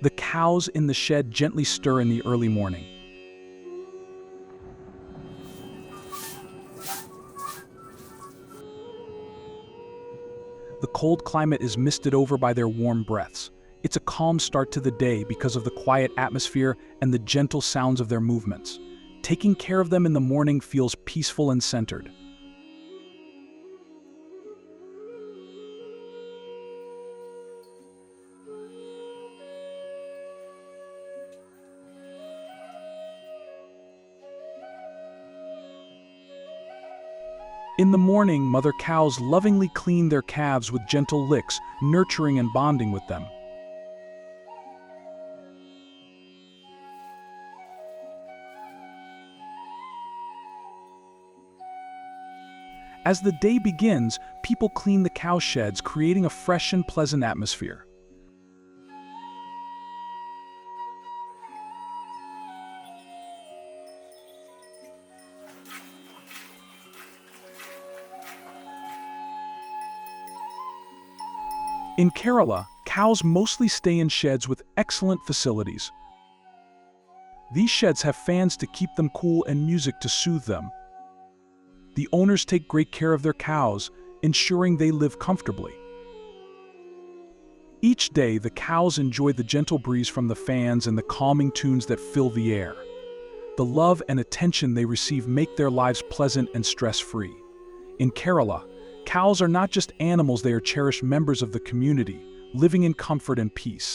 The cows in the shed gently stir in the early morning. The cold climate is misted over by their warm breaths. It's a calm start to the day because of the quiet atmosphere and the gentle sounds of their movements. Taking care of them in the morning feels peaceful and centered. In the morning, mother cows lovingly clean their calves with gentle licks, nurturing and bonding with them. As the day begins, people clean the cow sheds, creating a fresh and pleasant atmosphere. In Kerala, cows mostly stay in sheds with excellent facilities. These sheds have fans to keep them cool and music to soothe them. The owners take great care of their cows, ensuring they live comfortably. Each day, the cows enjoy the gentle breeze from the fans and the calming tunes that fill the air. The love and attention they receive make their lives pleasant and stress-free. In Kerala, cows are not just animals, they are cherished members of the community, living in comfort and peace.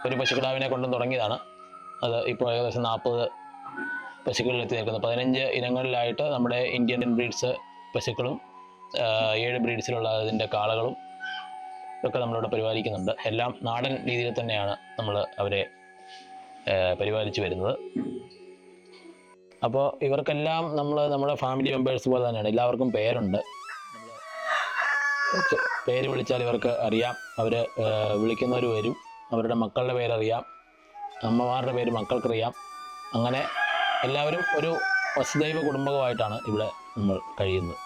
ഒരു പശുക്കിടാവിനെ കൊണ്ടും തുടങ്ങിയതാണ്. അത് ഇപ്പോൾ ഏകദേശം 40 പശുക്കളിലെത്തി നിൽക്കുന്നു. 15 ഇനങ്ങളിലായിട്ട് നമ്മുടെ Indian breeds പശുക്കളും 7 ബ്രീഡ്സിലുള്ള അതിൻ്റെ കാളകളും ഒക്കെ നമ്മളിവിടെ പരിപാലിക്കുന്നുണ്ട്. എല്ലാം നാടൻ രീതിയിൽ തന്നെയാണ് നമ്മൾ അവരെ പരിപാലിച്ചു വരുന്നത്. അപ്പോൾ ഇവർക്കെല്ലാം നമ്മുടെ ഫാമിലി മെമ്പേഴ്സ് പോലെ തന്നെയാണ്. എല്ലാവർക്കും പേരുണ്ട്. പേര് വിളിച്ചാൽ ഇവർക്ക് അറിയാം. അവർ വിളിക്കുന്നവർ വരും. അവരുടെ മക്കളുടെ പേരറിയാം. അമ്മമാരുടെ പേര് മക്കൾക്കറിയാം. അങ്ങനെ എല്ലാവരും ഒരു വസുദൈവ കുടുംബമായിട്ടാണ് ഇവിടെ നമ്മൾ കഴിയുന്നത്.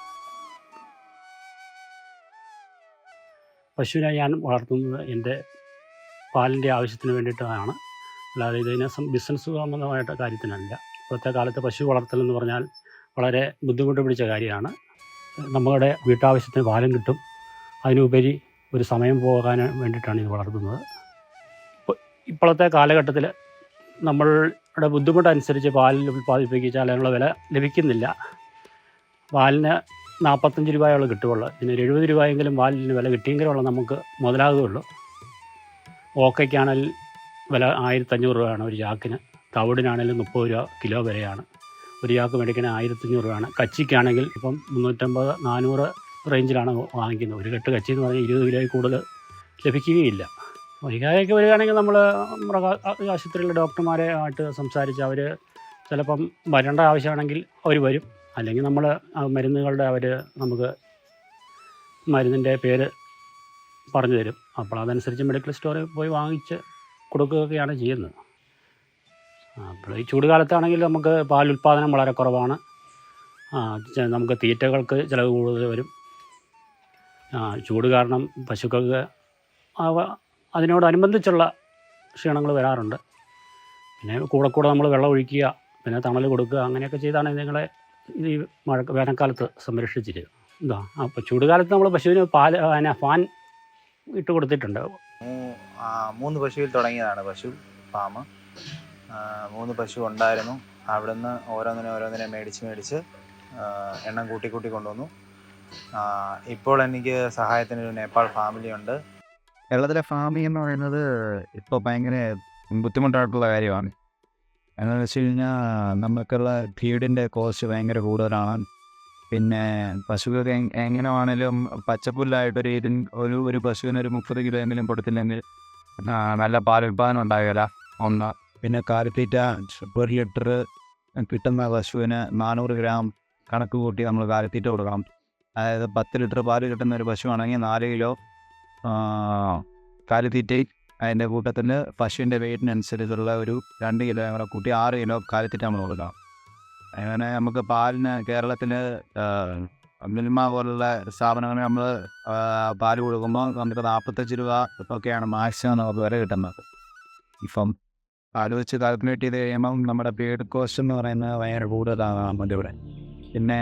പശുവിനെ ഞാൻ വളർത്തുന്നത് എൻ്റെ പാലിൻ്റെ ആവശ്യത്തിന് വേണ്ടിയിട്ടാണ്. അല്ലാതെ ഇതിനെ ബിസിനസ് സംബന്ധമായിട്ട് കാര്യത്തിനല്ല. ഇപ്പോഴത്തെ കാലത്ത് പശു വളർത്തലെന്ന് പറഞ്ഞാൽ വളരെ ബുദ്ധിമുട്ട് പിടിച്ച കാര്യമാണ്. നമ്മുടെ വീട്ടാവശ്യത്തിന് പാലും കിട്ടും. അതിനുപരി ഒരു സമയം പോകാൻ വേണ്ടിയിട്ടാണ് ഇത് വളർത്തുന്നത്. ഇപ്പോഴത്തെ കാലഘട്ടത്തിൽ നമ്മളുടെ ബുദ്ധിമുട്ടനുസരിച്ച് പാലിൽ ഉൽപ്പാദിപ്പിച്ചാൽ അതിനുള്ള വില ലഭിക്കുന്നില്ല. പാലിന് 45 രൂപയോളം കിട്ടുകയുള്ളൂ. ഇതിന് 70 രൂപയെങ്കിലും പാലിന് വില കിട്ടിയെങ്കിലുള്ള നമുക്ക് മുതലാകുകയുള്ളൂ. ഓക്കയ്ക്കാണെങ്കിൽ വില 1500 രൂപയാണ് ഒരു ചാക്കിന്. തവിടിനാണെങ്കിലും 30 രൂപ കിലോ വരെയാണ്. ഒരു ചാക്ക് മേടിക്കണ 1500 രൂപയാണ്. കച്ചിക്കാണെങ്കിൽ ഇപ്പം 350-400 റേഞ്ചിലാണ് വാങ്ങിക്കുന്നത്. ഒരു കെട്ട് കച്ചി എന്ന് പറഞ്ഞാൽ 20 കിലോയിൽ കൂടുതൽ ലഭിക്കുകയില്ല. വൈകാതെയൊക്കെ വരികയാണെങ്കിൽ നമ്മൾ ആശുപത്രിയിലെ ഡോക്ടർമാരെ ആയിട്ട് സംസാരിച്ച് അവർ ചിലപ്പം വരേണ്ട ആവശ്യമാണെങ്കിൽ അവർ വരും. അല്ലെങ്കിൽ നമ്മൾ മരുന്നുകളുടെ നമുക്ക് മരുന്നിൻ്റെ പേര് പറഞ്ഞു തരും. അപ്പോൾ അതനുസരിച്ച് മെഡിക്കൽ സ്റ്റോറിൽ പോയി വാങ്ങിച്ച് കൊടുക്കുകയൊക്കെയാണ് ചെയ്യുന്നത്. അപ്പോൾ ഈ ചൂട് കാലത്താണെങ്കിൽ നമുക്ക് പാൽ ഉൽപ്പാദനം വളരെ കുറവാണ്. നമുക്ക് തീറ്റകൾക്ക് ചിലവ് കൂടുതൽ വരും. ചൂട് കാരണം പശുക്കൾക്ക് അതിനോടനുബന്ധിച്ചുള്ള ക്ഷീണങ്ങൾ വരാറുണ്ട്. പിന്നെ കൂടെ നമ്മൾ വെള്ളം ഒഴിക്കുക, പിന്നെ തണൽ കൊടുക്കുക, അങ്ങനെയൊക്കെ ചെയ്താണ് ഇതുങ്ങളെ ഈ വേനൽക്കാലത്ത് സംരക്ഷിച്ചിരുന്നത്. അപ്പോൾ ചൂടുകാലത്ത് നമ്മൾ പശുവിന് ഫാൻ ഇട്ട് കൊടുത്തിട്ടുണ്ട്. 3 പശുവിൽ തുടങ്ങിയതാണ് പശു ഫാം. 3 പശു ഉണ്ടായിരുന്നു. അവിടുന്ന് ഓരോന്നിനെ മേടിച്ച് എണ്ണം കൂട്ടി കൊണ്ടുവന്നു. ഇപ്പോൾ എനിക്ക് സഹായത്തിന് ഒരു നേപ്പാൾ ഫാമിലി ഉണ്ട്. കേരളത്തിലെ ഫാമിംഗ് എന്ന് പറയുന്നത് ഇപ്പോൾ ഭയങ്കര ബുദ്ധിമുട്ടായിട്ടുള്ള കാര്യമാണ്. എന്താണെന്ന് വെച്ച് കഴിഞ്ഞാൽ നമുക്കുള്ള ഫീഡിൻ്റെ കോസ്റ്റ് ഭയങ്കര കൂടുതലാണ്. പിന്നെ പശുക്കൾക്ക് എങ്ങനെ ആണെങ്കിലും പച്ചപ്പുല്ലായിട്ടൊരു ഒരു പശുവിന് ഒരു 30 കിലോ എങ്കിലും കൊടുത്തില്ലെങ്കിൽ നല്ല പാലുൽപാദനം ഉണ്ടാകില്ല. ഒന്ന് പിന്നെ കാലിത്തീറ്റ പെർ ലിറ്റർ കിട്ടുന്ന പശുവിന് 400 ഗ്രാം കണക്ക് കൂട്ടി നമ്മൾ കാലിത്തീറ്റ കൊടുക്കണം. അതായത് 10 ലിറ്റർ പാല് കിട്ടുന്ന ഒരു പശുവാണെങ്കിൽ 4 കിലോ കാലിത്തീറ്റയും അതിൻ്റെ കൂട്ടത്തിൽ പശുവിൻ്റെ വെയിറ്റിനനുസരിച്ചുള്ള ഒരു 2 കിലോ കൂടെ കൂട്ടി 6 കിലോ കാലിത്തീറ്റ നമ്മൾ കൊടുക്കാം. അങ്ങനെ നമുക്ക് പാലിന് കേരളത്തിൽ മിൽമ പോലുള്ള സ്ഥാപനങ്ങളിൽ നമ്മൾ പാല് കൊടുക്കുമ്പോൾ നമുക്ക് 45 രൂപ ഒക്കെയാണ് മാക്സിമം നമുക്ക് വില കിട്ടുന്നത്. ഇപ്പം പാല് വെച്ച് കാൽക്കുലേറ്റ് ചെയ്ത് കഴിയുമ്പം നമ്മുടെ ഫീഡ് കോസ്റ്റ് എന്ന് പറയുന്നത് ഭയങ്കര കൂടുതലാണ് നമ്മുടെ ഇവിടെ. പിന്നെ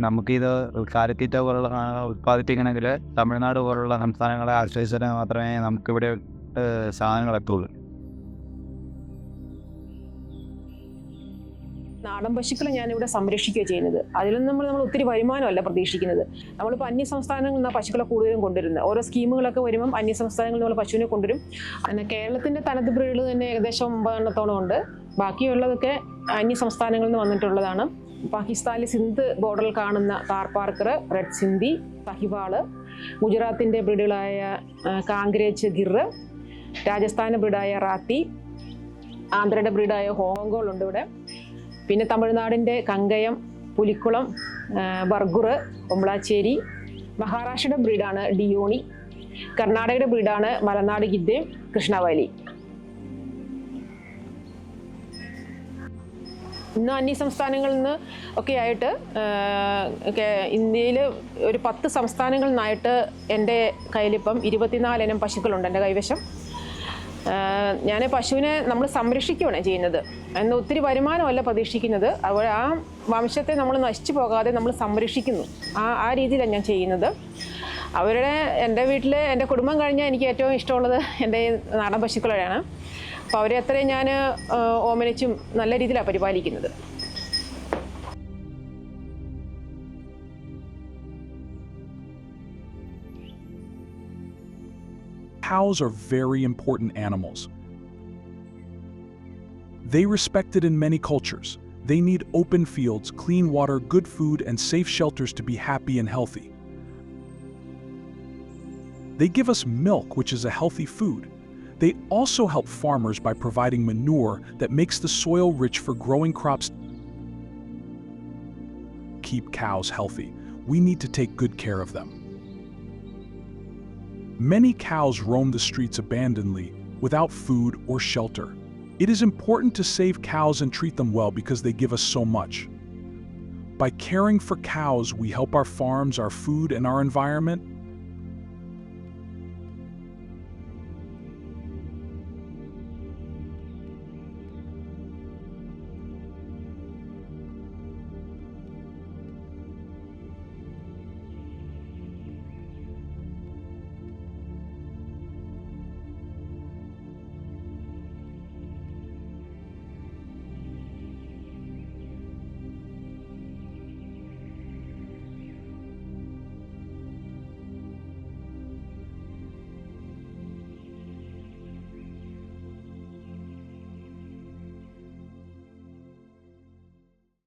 നമുക്കിത് കാലിത്തീറ്റ പോലുള്ള ഉൽപ്പാദിപ്പിക്കണമെങ്കിൽ തമിഴ്നാട് പോലുള്ള സംസ്ഥാനങ്ങളെ ആശ്രയിച്ചാൽ മാത്രമേ നമുക്കിവിടെ സാധനങ്ങൾ എത്തുള്ളൂ. നാടൻ പശുക്കളെ ഞാനിവിടെ സംരക്ഷിക്കുക ചെയ്യുന്നത്. അതിലൊന്നും നമ്മൾ ഒത്തിരി വരുമാനമല്ല പ്രതീക്ഷിക്കുന്നത്. നമ്മളിപ്പോൾ അന്യ സംസ്ഥാനങ്ങളിൽ നിന്നാണ് പശുക്കളെ കൂടുതലും കൊണ്ടുവരുന്നത്. ഓരോ സ്കീമുകളൊക്കെ വരുമ്പം അന്യ സംസ്ഥാനങ്ങളിൽ നമ്മൾ പശുവിനെ കൊണ്ടുവരും. അങ്ങനെ കേരളത്തിൻ്റെ തനത് ബ്രീഡുകൾ തന്നെ ഏകദേശം 9 എണ്ണത്തോളം ഉണ്ട്. ബാക്കിയുള്ളതൊക്കെ അന്യ സംസ്ഥാനങ്ങളിൽ നിന്ന് വന്നിട്ടുള്ളതാണ്. പാകിസ്ഥാനിലെ സിന്ധ് ബോർഡറിൽ കാണുന്ന താർപാർക്കർ, റെഡ് സിന്ധി, സഹിവാള്, ഗുജറാത്തിൻ്റെ ബ്രീഡുകളായ കാങ്ക്രേജ് ഗിർ, രാജസ്ഥാൻ്റെ ബ്രീഡായ റാത്തി, ആന്ധ്രയുടെ ബ്രീഡായ ഹോങ്കോൾ ഉണ്ട് ഇവിടെ. പിന്നെ തമിഴ്നാടിൻ്റെ കങ്കയം, പുലിക്കുളം, ബർഗുർ, ഒമ്പളാച്ചേരി, മഹാരാഷ്ട്രയുടെ ബ്രീഡാണ് ഡിയോണി, കർണാടകയുടെ ബ്രീഡാണ് മലനാട് ഗിദ്ദേം, കൃഷ്ണവാലി. ഇന്ന് അന്യ സംസ്ഥാനങ്ങളിൽ നിന്ന് ഒക്കെ ആയിട്ട് ഇന്ത്യയിൽ ഒരു 10 സംസ്ഥാനങ്ങളിൽ നിന്നായിട്ട് എൻ്റെ കയ്യിലിപ്പം 24 ഇനം പശുക്കളുണ്ട് എൻ്റെ കൈവശം. ഞാൻ പശുവിനെ നമ്മൾ സംരക്ഷിക്കുകയാണ് ചെയ്യുന്നത്. എന്ന് ഒത്തിരി വരുമാനമല്ല പ്രതീക്ഷിക്കുന്നത്. അതുപോലെ ആ വംശത്തെ നമ്മൾ നശിച്ചു പോകാതെ നമ്മൾ സംരക്ഷിക്കുന്നു. ആ രീതിയിലാണ് ഞാൻ ചെയ്യുന്നത്. അവരുടെ എൻ്റെ വീട്ടിൽ എൻ്റെ കുടുംബം കഴിഞ്ഞാൽ എനിക്ക് ഏറ്റവും ഇഷ്ടമുള്ളത് എൻ്റെ നാടൻ പശുക്കളെയാണ്. അപ്പോൾ അവരെ അത്രയും ഞാൻ ഓമനിച്ചും നല്ല രീതിയിലാണ് പരിപാലിക്കുന്നത്. Cows are very important animals. They respected in many cultures. They need open fields, clean water, good food, and safe shelters to be happy and healthy. They give us milk, which is a healthy food. They also help farmers by providing manure that makes the soil rich for growing crops. Keep cows healthy. We need to take good care of them. Many cows roam the streets abandonedly, without food or shelter. It is important to save cows and treat them well because they give us so much. By caring for cows, we help our farms, our food, and our environment.